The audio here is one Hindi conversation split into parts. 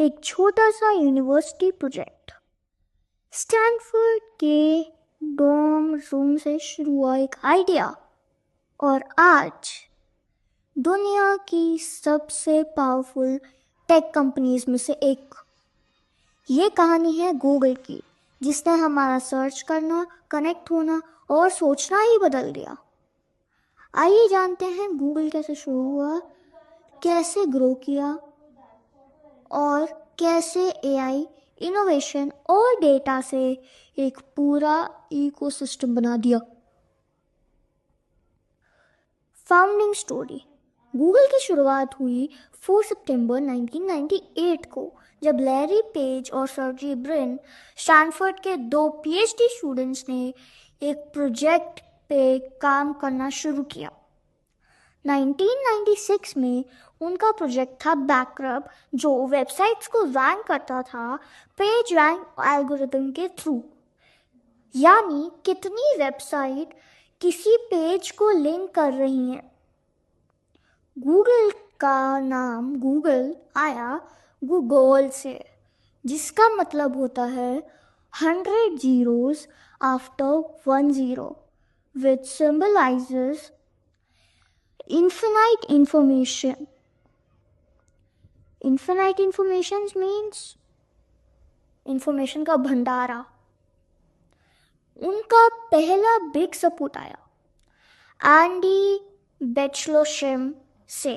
एक छोटा सा यूनिवर्सिटी प्रोजेक्ट। स्टैनफोर्ड के डॉर्म रूम से शुरू हुआ एक आइडिया और आज दुनिया की सबसे पावरफुल टेक कंपनीज में से एक। ये कहानी है गूगल की, जिसने हमारा सर्च करना, कनेक्ट होना और सोचना ही बदल दिया। आइए जानते हैं गूगल कैसे शुरू हुआ, कैसे ग्रो किया और कैसे एआई, इनोवेशन और डेटा से एक पूरा इकोसिस्टम बना दिया। Founding story. गूगल की शुरुआत हुई 4 सितंबर 1998 को, जब लैरी पेज और सर्जी ब्रिन, स्टैनफोर्ड के 2 पीएचडी स्टूडेंट्स ने एक प्रोजेक्ट पे काम करना शुरू किया। 1996 में उनका प्रोजेक्ट था बैकरब, जो वेबसाइट्स को रैंक करता था पेज रैंक एल्गोरिथम के थ्रू। यानी कितनी वेबसाइट किसी पेज को लिंक कर रही हैं। गूगल का नाम गूगल आया गूगल से, जिसका मतलब होता है 100 zeros after 1 zero, which symbolizes infinite information. Infinite information means information का भंडारा। उनका पहला बिग सपोर्ट आया एंडी बेचलोशिम से,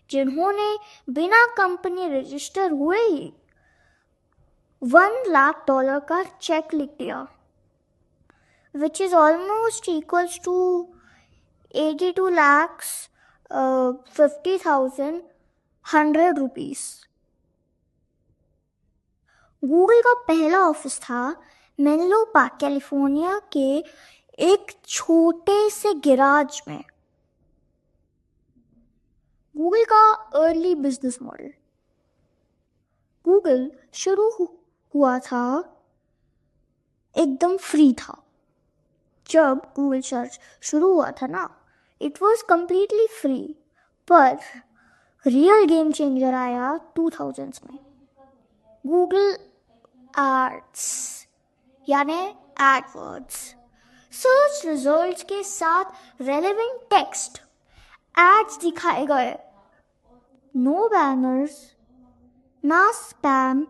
जिन्होंने बिना कंपनी रजिस्टर हुए ही $1 लाख का चेक लिख दिया, which is almost equals to 82 lakhs 50,000 100 rupees। Google का पहला ऑफिस था मेनलो पार्क, कैलिफोर्निया के एक छोटे से गैराज में। गूगल का अर्ली बिजनेस मॉडल। गूगल शुरू हुआ था एकदम फ्री था। जब गूगल सर्च शुरू हुआ था ना, इट वॉज कम्प्लीटली फ्री, पर रियल गेम चेंजर आया 2000s में। गूगल एड्स यानी एडवर्ड्स, सर्च रिजल्ट्स के साथ रेलेवेंट टेक्स्ट एड्स दिखाए गए। नो बैनर्स, ना स्पैम,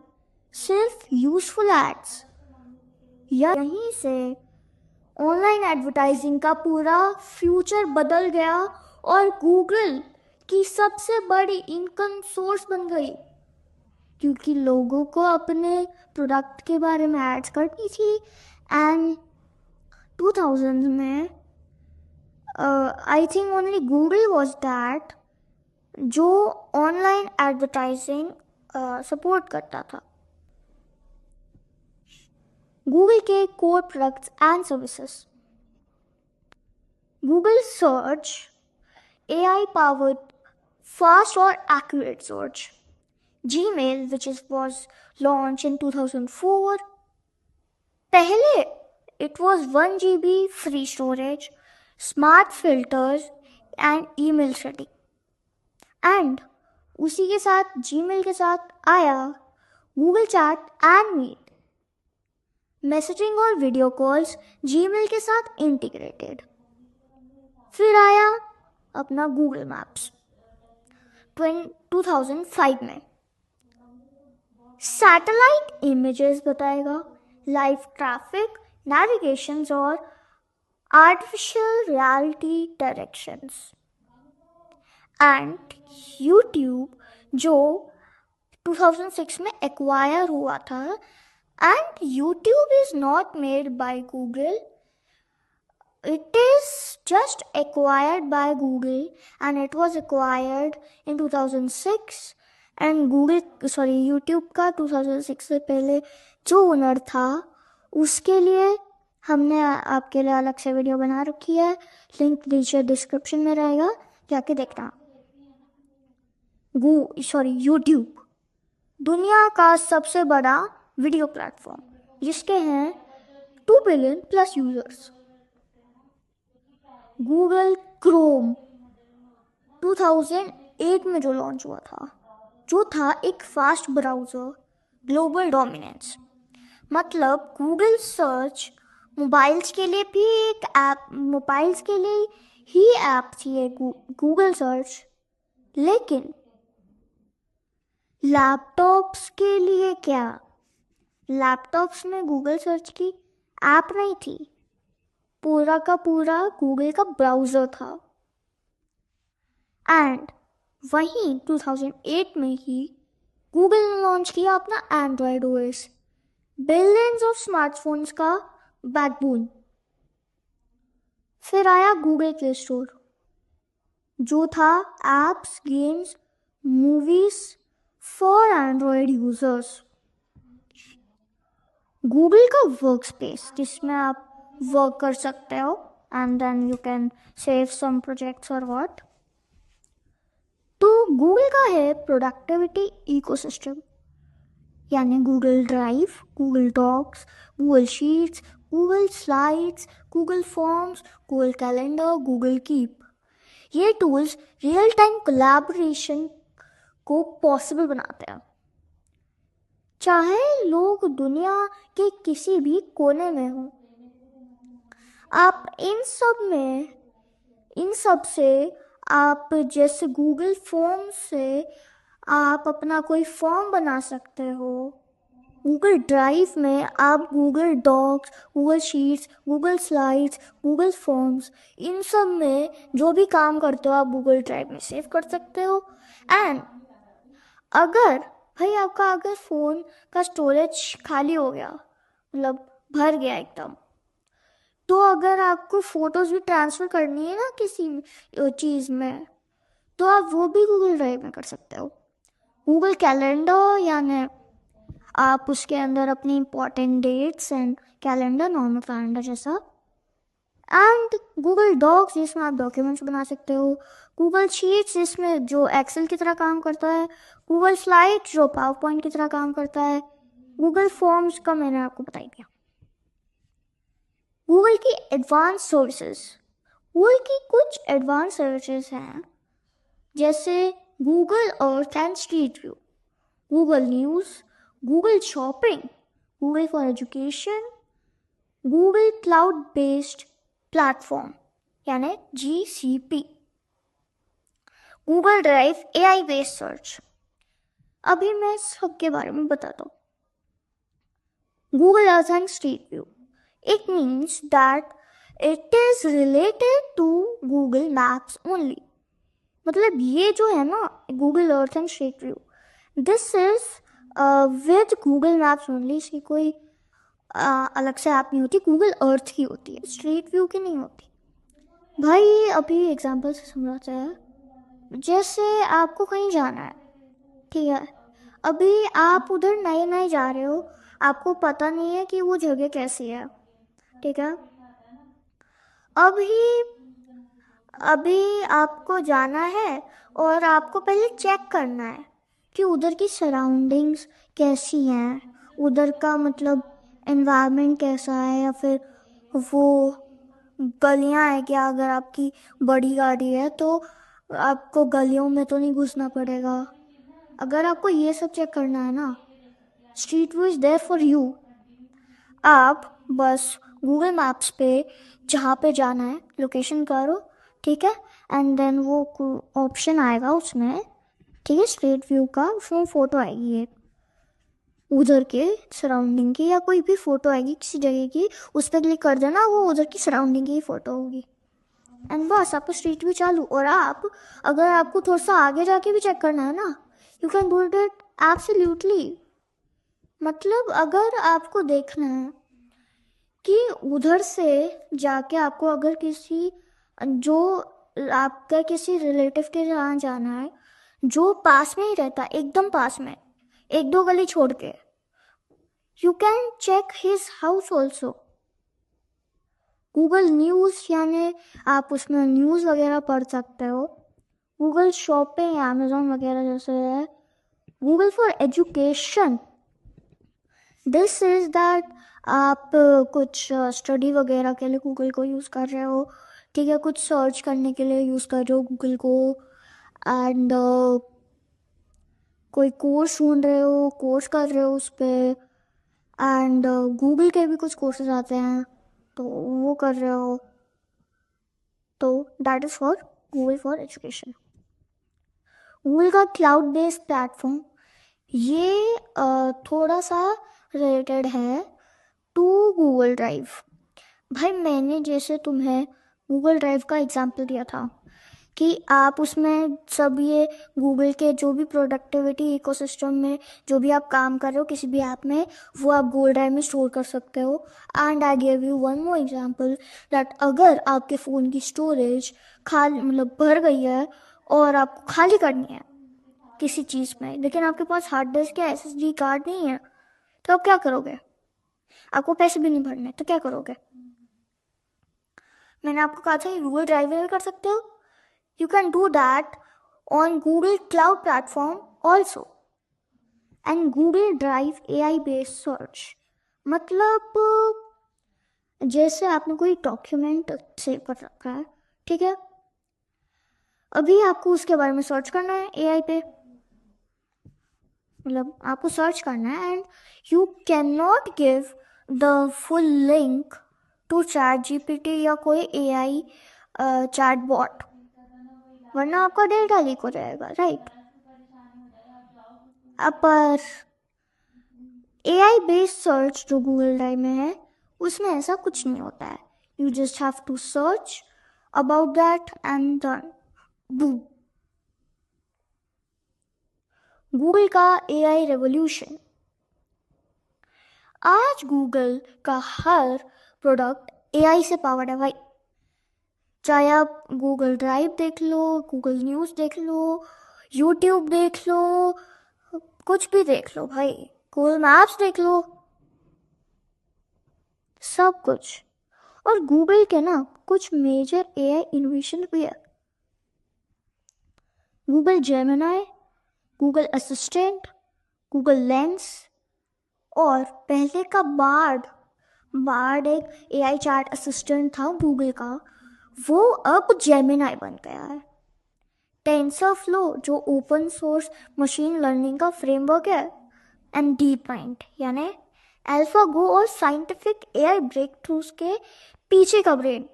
सिर्फ यूजफुल एड्स। यहीं से ऑनलाइन एडवर्टाइजिंग का पूरा फ्यूचर बदल गया और गूगल की सबसे बड़ी इनकम सोर्स बन गई, क्योंकि लोगों को अपने प्रोडक्ट के बारे में एड्स करनी थी। एंड 2000 में I think only Google was that जो ऑनलाइन एडवर्टाइजिंग सपोर्ट करता था। गूगल के core products and services. Google search, AI powered fast or accurate search. Gmail, which was launched in 2004. पहले it was 1 GB free storage, smart filters and email setting. And उसी के साथ Gmail के साथ आया Google Chat and Meet, messaging और वीडियो कॉल्स Gmail के साथ इंटीग्रेटेड। फिर आया अपना गूगल मैप्स 2005 में। सैटेलाइट इमेजेस बताएगा, लाइव ट्रैफिक, नेविगेशंस और artificial reality directions. And YouTube, जो 2006 में एक्वायर हुआ था। And YouTube is not made by Google, it is just acquired by Google, and it was acquired in 2006. and YouTube का 2006 से पहले जो ओनर था, उसके लिए हमने आपके लिए अलग से वीडियो बना रखी है, लिंक नीचे डिस्क्रिप्शन में रहेगा, जाके देखना। यूट्यूब दुनिया का सबसे बड़ा वीडियो प्लेटफॉर्म, जिसके हैं 2 billion plus users. Google Chrome 2008 में जो लॉन्च हुआ था, जो था एक फास्ट ब्राउज़र, ग्लोबल डोमिनेंस। मतलब गूगल सर्च मोबाइल्स के लिए भी एक ऐप, मोबाइल्स के लिए ही ऐप थी ये गूगल सर्च, लेकिन लैपटॉप्स के लिए क्या? लैपटॉप्स में गूगल सर्च की ऐप नहीं थी, पूरा का पूरा गूगल का ब्राउज़र था। एंड वहीं 2008 में ही गूगल ने लॉन्च किया अपना Android OS, billions of smartphones का बैकबोन। फिर आया गूगल प्ले स्टोर, जो था apps, games, movies for Android users. Google का वर्क स्पेस, जिसमें आप वर्क कर सकते हो and then you can save some projects और व्हाट। तो गूगल का है प्रोडक्टिविटी इकोसिस्टम, यानी Google Drive, Google docs, Google sheets, Google slides, Google Forms, Google Calendar, Google Keep. ये टूल्स रियल टाइम कोलैबोरेशन को पॉसिबल बनाते हैं, चाहे लोग दुनिया के किसी भी कोने में हो। आप इन सब से आप जैसे गूगल फॉर्म से आप अपना कोई फॉर्म बना सकते हो। गूगल ड्राइव में आप Google docs, Google sheets, Google slides, Google forms, इन सब में जो भी काम करते हो आप गूगल ड्राइव में सेव कर सकते हो। एंड अगर भाई आपका अगर फ़ोन का स्टोरेज खाली हो गया, मतलब भर गया एकदम, तो अगर आपको फ़ोटोज़ भी ट्रांसफ़र करनी है ना किसी चीज़ में, तो आप वो भी गूगल ड्राइव में कर सकते हो। गूगल कैलेंडर, यानी आप उसके अंदर अपनी important dates and calendar, normal calendar जैसा। एंड गूगल डॉक्स, जिसमें आप डॉक्यूमेंट्स बना सकते हो। गूगल शीट्स, जिसमें जो एक्सेल की तरह काम करता है। गूगल स्लाइड, जो पावर पॉइंट की तरह काम करता है। गूगल फॉर्म्स का मैंने आपको बता दिया। गूगल की एडवांस सर्विसेज, गूगल की कुछ एडवांस सर्विसेज हैं, जैसे Google earth and street view, Google news, Google shopping, Google for education, Google cloud based platform यानी GCP, Google drive AI based search. अभी मैं सबके बारे में बताता हूँ। Google Earth and Street View, it means that it is related to Google Maps only. मतलब ये जो है ना Google Earth and Street View, this is with Google Maps only। इसकी कोई अलग से ऐप नहीं होती, Google Earth की होती है, Street View की नहीं होती। भाई अभी एग्जाम्पल से समझाते हैं। जैसे आपको कहीं जाना है, ठीक है, अभी आप उधर नए नए जा रहे हो, आपको पता नहीं है कि वो जगह कैसी है, ठीक है। अभी आपको जाना है और आपको पहले चेक करना है कि उधर की सराउंडिंग्स कैसी हैं, उधर का मतलब एनवायरनमेंट कैसा है, या फिर वो गलियां है क्या। अगर आपकी बड़ी गाड़ी है तो आपको गलियों में तो नहीं घुसना पड़ेगा। अगर आपको ये सब चेक करना है ना, Street View is there for you. आप बस गूगल मैप्स पे जहाँ पे जाना है लोकेशन करो, ठीक है, एंड देन वो ऑप्शन आएगा उसमें, ठीक है, स्ट्रीट व्यू का, उसमें फ़ोटो आएगी एक उधर के सराउंडिंग की, या कोई भी फ़ोटो आएगी किसी जगह की, उस पर क्लिक कर देना, वो उधर की सराउंडिंग की फ़ोटो होगी। एंड बस आपका स्ट्रीट व्यू चालू। और आप अगर आपको थोड़ा सा आगे जाके भी चेक करना है ना, you can do it absolutely. मतलब अगर आपको देखना है कि उधर से जाके आपको अगर किसी जो आपका किसी रिलेटिव के यहाँ जाना है, जो पास में ही रहता है, एकदम पास में, एक दो गली छोड़ के, you can check his house also. Google News, यानी आप उसमें न्यूज़ वगैरह पढ़ सकते हो। गूगल शॉपिंग, अमेजोन वगैरह जैसे है। Google for education, this is that आप कुछ स्टडी वगैरह के लिए गूगल को यूज़ कर रहे हो, ठीक है, कुछ सर्च करने के लिए यूज़ कर रहे हो गूगल को। एंड कोई कोर्स ढूंढ रहे हो, कोर्स कर रहे हो उस पर, एंड गूगल के भी कुछ कोर्सेज आते हैं तो वो कर रहे हो, तो that is for Google for education. Google का क्लाउड बेस्ड प्लेटफॉर्म, ये थोड़ा सा रिलेटेड है टू गूगल ड्राइव। भाई मैंने जैसे तुम्हें गूगल ड्राइव का एग्जांपल दिया था कि आप उसमें सब ये गूगल के जो भी प्रोडक्टिविटी इकोसिस्टम में जो भी आप काम कर रहे हो किसी भी ऐप में, वो आप गूगल ड्राइव में स्टोर कर सकते हो। And I give you one more example that अगर आपके फ़ोन की स्टोरेज खाली मतलब भर गई है और आपको खाली करनी है किसी चीज़ में, लेकिन आपके पास हार्ड डिस्क या एसएसडी कार्ड नहीं है, तो आप क्या करोगे? आपको पैसे भी नहीं भरने, तो क्या करोगे? मैंने आपको कहा था गूगल ड्राइव में भी कर सकते हो। You can do that on Google Cloud Platform also. And Google Drive AI based search, मतलब जैसे आपने कोई डॉक्यूमेंट सेव कर रखा है, ठीक है, अभी आपको उसके बारे में सर्च करना है एआई पे, मतलब आपको सर्च करना है and you can not give the full link to ChatGPT या कोई एआई चैट बॉट, वरना आपका डेटा लीक हो जाएगा, राइट? पर एआई बेस्ड सर्च जो गूगल ड्राइव में है उसमें ऐसा कुछ नहीं होता है। You just have to search about that and done, boom. Google का एआई रेवोल्यूशन, आज गूगल का हर प्रोडक्ट एआई से पावर्ड है भाई। चाहे आप गूगल ड्राइव देख लो, गूगल न्यूज़ देख लो, यूट्यूब देख लो, कुछ भी देख लो भाई, गूगल मैप्स देख लो, सब कुछ। और गूगल के ना कुछ मेजर एआई इनोवेशन भी है। Google Gemini, Google assistant, Google lens, और पहले का बार्ड एक एआई चैट असिस्टेंट था गूगल का, वो अब जेमिनी बन गया है। टेंसरफ्लो जो ओपन सोर्स मशीन लर्निंग का फ्रेमवर्क है, एंड डीप माइंड यानी अल्फागो और साइंटिफिक एआई ब्रेक थ्रूज के पीछे का ब्रेन।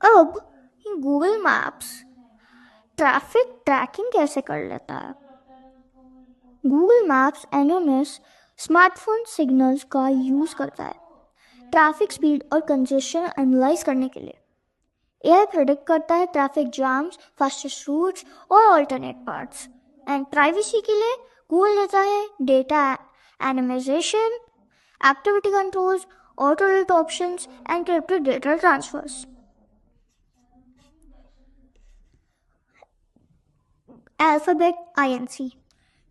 अब गूगल मैप्स ट्रैफिक ट्रैकिंग कैसे कर लेता है? गूगल मैप्स एनएमएस स्मार्टफोन सिग्नल्स का यूज़ करता है ट्रैफिक स्पीड और कंजेशन एनालाइज करने के लिए। एआई प्रेडिक्ट करता है ट्रैफिक जैम्स, फास्टेस्ट रूट्स और अल्टरनेट पार्ट्स। एंड प्राइवेसी के लिए गूगल लेता है data anonymisation, activity controls, auto rate options, encrypted data transfers. Alphabet Inc,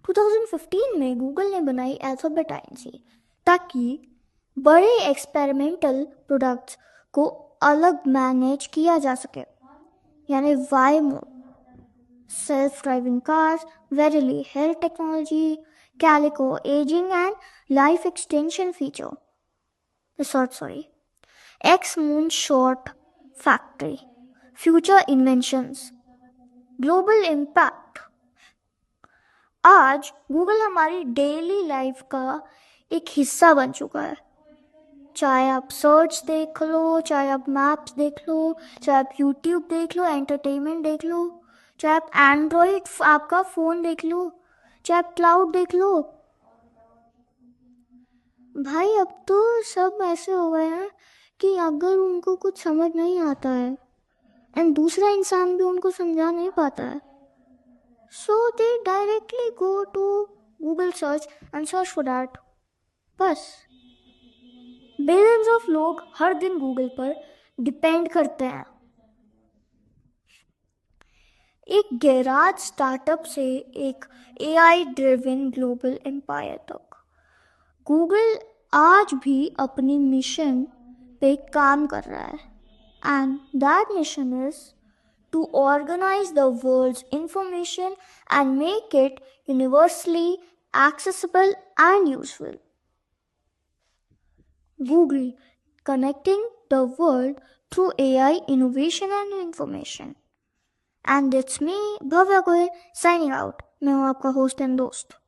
2015 में गूगल ने बनाई अल्फाबेट आईएनसी ताकि बड़े एक्सपेरिमेंटल प्रोडक्ट्स को अलग मैनेज किया जा सके, यानी Waymo, self driving cars, Verily health technology, Calico ageing and life extension feature, X moon shot factory, future inventions, global impact. आज गूगल हमारी डेली लाइफ का एक हिस्सा बन चुका है। चाहे आप सर्च देख लो, चाहे आप मैप्स देख लो, चाहे आप यूट्यूब देख लो, एंटरटेनमेंट देख लो, चाहे आप एंड्रॉइड आपका फ़ोन देख लो, चाहे आप क्लाउड देख लो। भाई अब तो सब ऐसे हो गए हैं कि अगर उनको कुछ समझ नहीं आता है एंड दूसरा इंसान भी उनको समझा नहीं पाता है, so they directly go to Google search and search for that. बस बिलियंस ऑफ लोग हर दिन गूगल पर डिपेंड करते हैं। एक गैराज स्टार्टअप से एक एआई ड्रिवन ग्लोबल एम्पायर तक, गूगल आज भी अपनी मिशन पे काम कर रहा है, and that mission is to organize the world's information and make it universally accessible and useful. Google, connecting the world through AI innovation and information. And it's me, Bhavya Goyal, signing out. मैं हूँ आपका होस्ट एंड दोस्त।